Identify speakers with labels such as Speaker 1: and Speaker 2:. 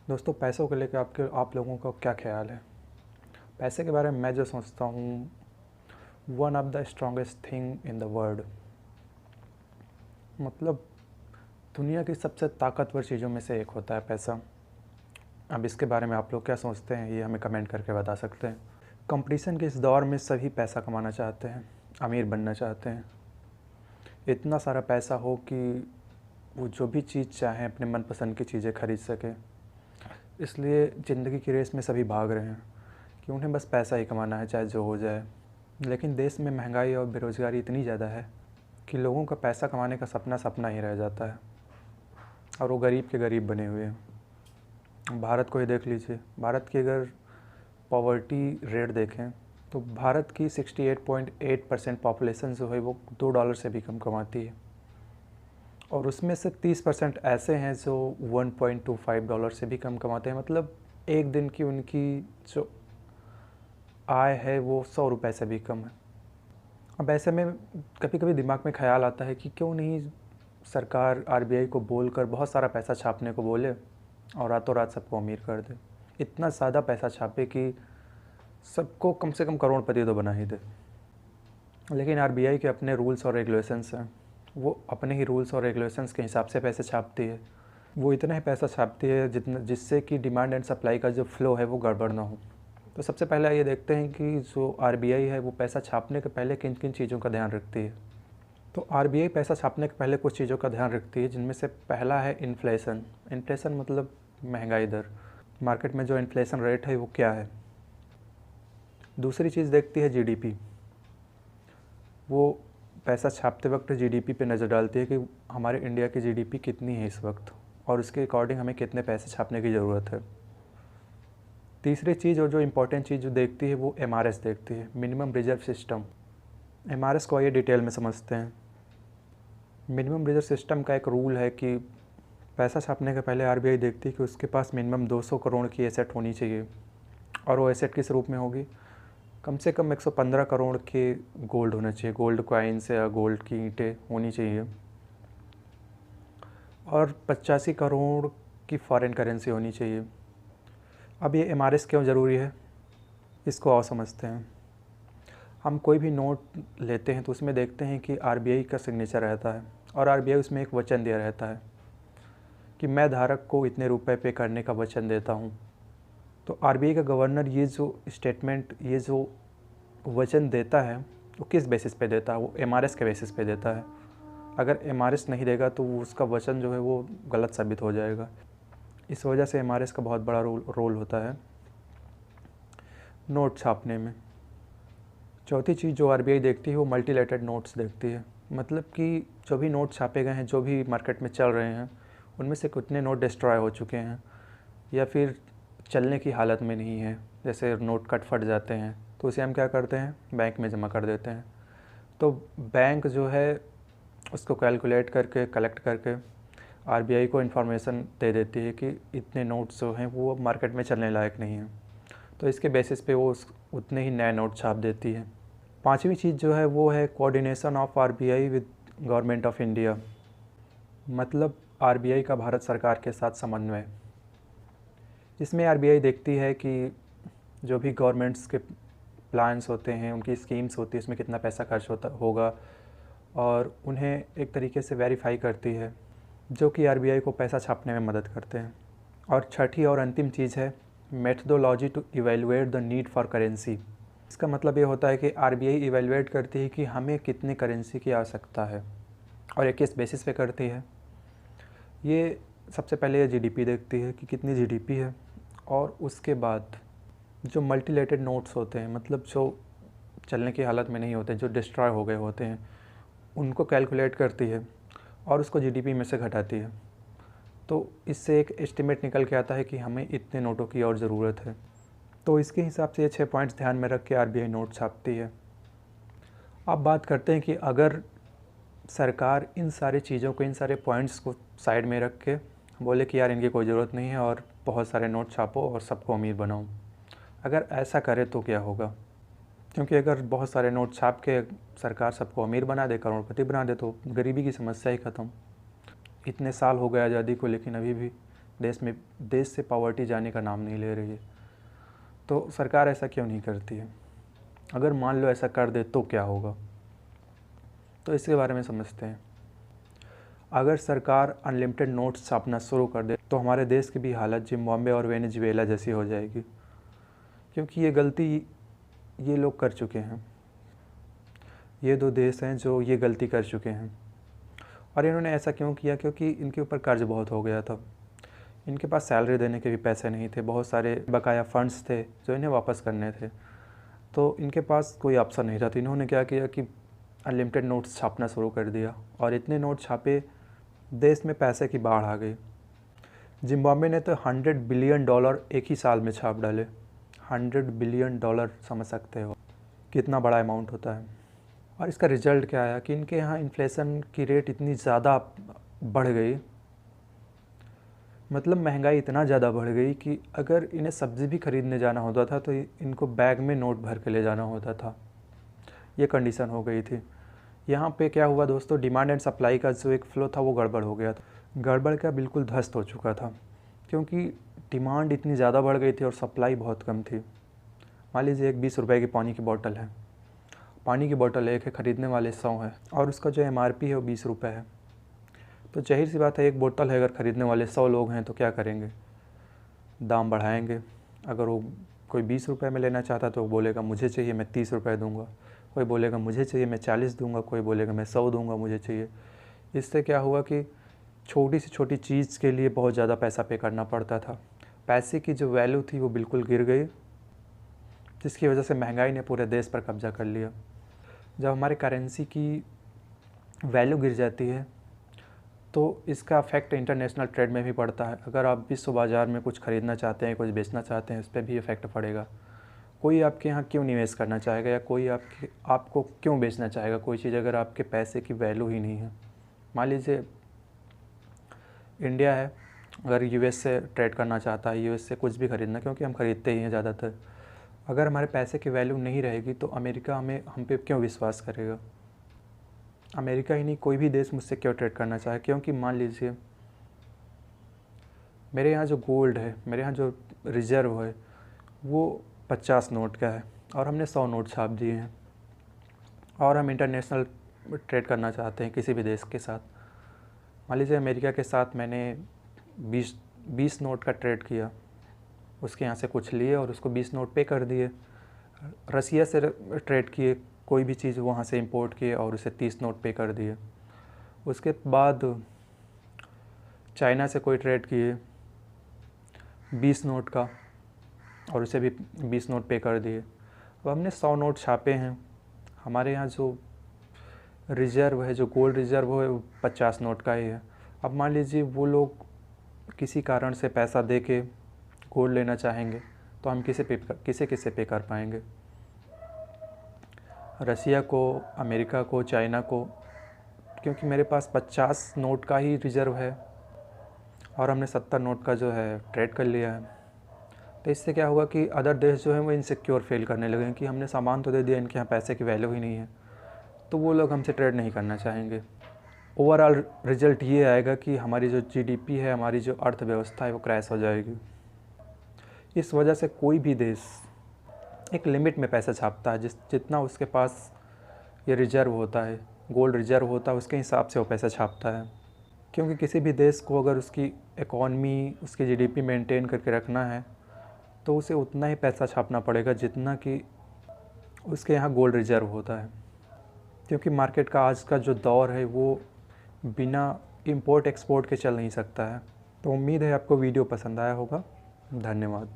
Speaker 1: दोस्तों, पैसों को लेकर आप लोगों का क्या ख्याल है? पैसे के बारे में मैं जो सोचता हूँ, one of the strongest thing in the world, मतलब दुनिया की सबसे ताकतवर चीज़ों में से एक होता है पैसा। अब इसके बारे में आप लोग क्या सोचते हैं, ये हमें कमेंट करके बता सकते हैं। कंपटीशन के इस दौर में सभी पैसा कमाना चाहते हैं, अमीर बनना चाहते हैं। इतना सारा पैसा हो कि वो जो भी चीज़ चाहें अपने मनपसंद की चीज़ें खरीद सकें। इसलिए ज़िंदगी की रेस में सभी भाग रहे हैं कि उन्हें बस पैसा ही कमाना है, चाहे जो हो जाए। लेकिन देश में महंगाई और बेरोज़गारी इतनी ज़्यादा है कि लोगों का पैसा कमाने का सपना सपना ही रह जाता है और वो गरीब के गरीब बने हुए हैं। भारत को ही देख लीजिए। भारत की अगर पॉवर्टी रेट देखें तो भारत की 68.8% पॉपुलेशन जो है वो $2 से भी कम कमाती है, और उसमें से 30% ऐसे हैं जो $1.25 से भी कम कमाते हैं। मतलब एक दिन की उनकी जो आय है वो ₹100 से भी कम है। अब ऐसे में कभी कभी दिमाग में ख़्याल आता है कि क्यों नहीं सरकार आरबीआई को बोलकर बहुत सारा पैसा छापने को बोले और रातों रात सबको अमीर कर दे। इतना ज़्यादा पैसा छापे कि सबको कम से कम करोड़पति तो बना ही दे। लेकिन आरबीआई के अपने रूल्स और रेगुलेशंस हैं, वो अपने ही रूल्स और रेगुलेशंस के हिसाब से पैसे छापती है। वो इतना ही पैसा छापती है जितना जिससे कि डिमांड एंड सप्लाई का जो फ़्लो है वो गड़बड़ ना हो। तो सबसे पहले ये देखते हैं कि जो आरबीआई है वो पैसा छापने के पहले किन किन चीज़ों का ध्यान रखती है। तो आरबीआई पैसा छापने के पहले कुछ चीज़ों का ध्यान रखती है, जिनमें से पहला है इन्फ्लेशन। इन्फ्लेशन मतलब महंगाई दर, मार्केट में जो इन्फ्लेशन रेट है वो क्या है। दूसरी चीज़ देखती है जीडीपी। वो पैसा छापते वक्त जीडीपी पे नज़र डालती है कि हमारे इंडिया की जीडीपी कितनी है इस वक्त और उसके अकॉर्डिंग हमें कितने पैसे छापने की ज़रूरत है। तीसरी चीज़ और जो इम्पोर्टेंट चीज़ जो देखती है वो एमआरएस देखती है, मिनिमम रिजर्व सिस्टम। एमआरएस को आइए डिटेल में समझते हैं। मिनिमम रिजर्व सिस्टम का एक रूल है कि पैसा छापने के पहले आरबीआई देखती है कि उसके पास मिनिमम 200 करोड़ की एसेट होनी चाहिए, और वो एसेट किस रूप में होगी, कम से कम 115 करोड़ के गोल्ड होना चाहिए, गोल्ड कॉइन्स या गोल्ड की ईंटें होनी चाहिए, और 85 करोड़ की फॉरेन करेंसी होनी चाहिए। अब ये एमआरएस क्यों ज़रूरी है, इसको और समझते हैं। हम कोई भी नोट लेते हैं तो उसमें देखते हैं कि आरबीआई का सिग्नेचर रहता है, और आरबीआई उसमें एक वचन दिया रहता है कि मैं धारक को इतने रुपए पे करने का वचन देता हूँ। तो आरबीआई का गवर्नर ये जो स्टेटमेंट, ये जो वचन देता है वो किस बेसिस पे देता है, वो एमआरएस के बेसिस पे देता है। अगर एमआरएस नहीं देगा तो उसका वचन जो है वो गलत साबित हो जाएगा। इस वजह से एमआरएस का बहुत बड़ा रोल होता है नोट छापने में। चौथी चीज़ जो आरबीआई देखती है वो मल्टीलेटरल नोट्स देखती है। मतलब कि जो भी नोट छापे गए हैं, जो भी मार्केट में चल रहे हैं, उनमें से कितने नोट डिस्ट्रॉय हो चुके हैं या फिर चलने की हालत में नहीं है। जैसे नोट कट फट जाते हैं तो उसे हम क्या करते हैं, बैंक में जमा कर देते हैं। तो बैंक जो है उसको कैलकुलेट करके, कलेक्ट करके आरबीआई को इन्फॉर्मेशन दे देती है कि इतने नोट्स जो हैं वो मार्केट में चलने लायक नहीं हैं। तो इसके बेसिस पे वो उतने ही नए नोट छाप देती है। पांचवी चीज़ जो है वो है coordination of RBI with government of India. मतलब आरबीआई का भारत सरकार के साथ समन्वय। इसमें आरबीआई देखती है कि जो भी गवर्नमेंट्स के प्लान्स होते हैं, उनकी स्कीम्स होती है, उसमें कितना पैसा खर्च होगा, और उन्हें एक तरीके से वेरीफाई करती है, जो कि आरबीआई को पैसा छापने में मदद करते हैं। और छठी और अंतिम चीज़ है methodology to evaluate the need for currency. इसका मतलब ये होता है कि आरबीआई इवेलुएट करती है कि हमें कितनी करेंसी की आवश्यकता है और ये किस बेसिस पे करती है। ये सबसे पहले ये जीडीपी देखती है कि कितनी जीडीपी है, और उसके बाद जो मल्टीलेटेड नोट्स होते हैं, मतलब जो चलने की हालत में नहीं होते, जो डिस्ट्रॉय हो गए होते हैं, उनको कैलकुलेट करती है और उसको जीडीपी में से घटाती है। तो इससे एक एस्टिमेट निकल के आता है कि हमें इतने नोटों की और ज़रूरत है। तो इसके हिसाब से ये 6 पॉइंट्स ध्यान में रख के आरबीआई नोट छापती है। अब बात करते हैं कि अगर सरकार इन सारी चीज़ों को, इन सारे पॉइंट्स को साइड में रख के बोले कि यार इनकी कोई ज़रूरत नहीं है और बहुत सारे नोट छापो और सबको अमीर बनाओ, अगर ऐसा करे तो क्या होगा? क्योंकि अगर बहुत सारे नोट छाप के सरकार सबको अमीर बना दे, करोड़पति बना दे, तो गरीबी की समस्या ही ख़त्म। इतने साल हो गए आज़ादी को, लेकिन अभी भी देश से पॉवर्टी जाने का नाम नहीं ले रही है। तो सरकार ऐसा क्यों नहीं करती है? अगर मान लो ऐसा कर दे तो क्या होगा? तो इसके बारे में समझते हैं। अगर सरकार अनलिमिटेड नोट्स छापना शुरू कर दे तो हमारे देश की भी हालत जिम्बाब्वे और वेनेजुएला जैसी हो जाएगी, क्योंकि ये गलती ये लोग कर चुके हैं। ये दो देश हैं जो ये गलती कर चुके हैं। और इन्होंने ऐसा क्यों किया? क्योंकि इनके ऊपर कर्ज बहुत हो गया था। इनके पास सैलरी देने के भी पैसे नहीं थे, बहुत सारे बकाया फ़ंड्स थे जो इन्हें वापस करने थे। तो इनके पास कोई ऑप्शन नहीं था, तो इन्होंने क्या किया कि अनलिमिटेड नोट्स छापना शुरू कर दिया। और इतने नोट छापे, देश में पैसे की बाढ़ आ गई। जिम्बाब्वे ने तो $100 बिलियन एक ही साल में छाप डाले। $100 बिलियन, समझ सकते हो कितना बड़ा अमाउंट होता है। और इसका रिज़ल्ट क्या आया कि इनके यहाँ इन्फ्लेशन की रेट इतनी ज़्यादा बढ़ गई, मतलब महंगाई इतना ज़्यादा बढ़ गई कि अगर इन्हें सब्ज़ी भी ख़रीदने जाना होता था तो इनको बैग में नोट भर के ले जाना होता था। ये कंडीशन हो गई थी। यहाँ पे क्या हुआ दोस्तों, डिमांड एंड सप्लाई का जो एक फ़्लो था वो गड़बड़ हो गया था। गड़बड़ का बिल्कुल ध्वस्त हो चुका था, क्योंकि डिमांड इतनी ज़्यादा बढ़ गई थी और सप्लाई बहुत कम थी। मान लीजिए एक 20 रुपये की पानी की बोतल है, पानी की बोतल एक है, ख़रीदने वाले 100 है और उसका जो MRP है वो 20 रुपये है। तो जाहिर सी बात है, एक बोतल है, अगर ख़रीदने वाले 100 लोग हैं तो क्या करेंगे? दाम बढ़ाएंगे। अगर वो कोई 20 रुपये में लेना चाहता तो वो बोलेगा मुझे चाहिए मैं 30 रुपये दूँगा, कोई बोलेगा मुझे चाहिए मैं 40 दूँगा, कोई बोलेगा मैं 100 दूँगा मुझे चाहिए। इससे क्या हुआ कि छोटी से छोटी चीज़ के लिए बहुत ज़्यादा पैसा पे करना पड़ता था। पैसे की जो वैल्यू थी वो बिल्कुल गिर गई, जिसकी वजह से महंगाई ने पूरे देश पर कब्जा कर लिया। जब हमारे करेंसी की वैल्यू गिर जाती है तो इसका इफेक्ट इंटरनेशनल ट्रेड में भी पड़ता है। अगर आप विश्व बाज़ार में कुछ ख़रीदना चाहते हैं, कुछ बेचना चाहते हैं, इस पर भी इफ़ेक्ट पड़ेगा। कोई आपके यहाँ क्यों निवेश करना चाहेगा, या कोई आपको क्यों बेचना चाहेगा कोई चीज़, अगर आपके पैसे की वैल्यू ही नहीं है। मान लीजिए इंडिया है, अगर US से ट्रेड करना चाहता है, US से कुछ भी ख़रीदना, क्योंकि हम ख़रीदते ही हैं ज़्यादातर। अगर हमारे पैसे की वैल्यू नहीं रहेगी तो अमेरिका हम पे क्यों विश्वास करेगा? अमेरिका ही नहीं, कोई भी देश मुझसे क्यों ट्रेड करना चाहे? क्योंकि मान लीजिए मेरे यहाँ जो गोल्ड है, मेरे यहाँ जो रिज़र्व है वो 50 नोट का है और हमने 100 नोट छाप दिए हैं, और हम इंटरनेशनल ट्रेड करना चाहते हैं किसी भी देश के साथ। मान लीजिए अमेरिका के साथ मैंने 20 नोट का ट्रेड किया, उसके यहाँ से कुछ लिए और उसको 20 नोट पे कर दिए। रसिया से ट्रेड किए, कोई भी चीज़ वहाँ से इंपोर्ट किए और उसे 30 नोट पे कर दिए। उसके बाद चाइना से कोई ट्रेड किए 20 नोट का और उसे भी 20 नोट पे कर दिए। अब हमने 100 नोट छापे हैं, हमारे यहाँ जो रिज़र्व है, जो गोल्ड रिज़र्व है वो 50 नोट का ही है। अब मान लीजिए वो लोग किसी कारण से पैसा दे के गोल्ड लेना चाहेंगे तो हम किसे पे कर पाएंगे? रसिया को, अमेरिका को, चाइना को, क्योंकि मेरे पास 50 नोट का ही रिज़र्व है और हमने 70 नोट का जो है ट्रेड कर लिया है। तो इससे क्या हुआ कि अदर देश जो है वो इनसिक्योर फील करने लगे कि हमने सामान तो दे दिया, इनके यहाँ पैसे की वैल्यू ही नहीं है, तो वो लोग हमसे ट्रेड नहीं करना चाहेंगे। ओवरऑल रिज़ल्ट ये आएगा कि हमारी जो GDP है, हमारी जो अर्थव्यवस्था है वो क्रैश हो जाएगी। इस वजह से कोई भी देश एक लिमिट में पैसा छापता है, जितना उसके पास ये रिज़र्व होता है, गोल्ड रिज़र्व होता है, उसके हिसाब से वो पैसा छापता है। क्योंकि किसी भी देश को अगर उसकी इकॉनमी, उसकी GDP मेंटेन करके रखना है तो उसे उतना ही पैसा छापना पड़ेगा जितना कि उसके यहाँ गोल्ड रिज़र्व होता है। क्योंकि मार्केट का आज का जो दौर है वो बिना इंपोर्ट एक्सपोर्ट के चल नहीं सकता है। तो उम्मीद है आपको वीडियो पसंद आया होगा। धन्यवाद।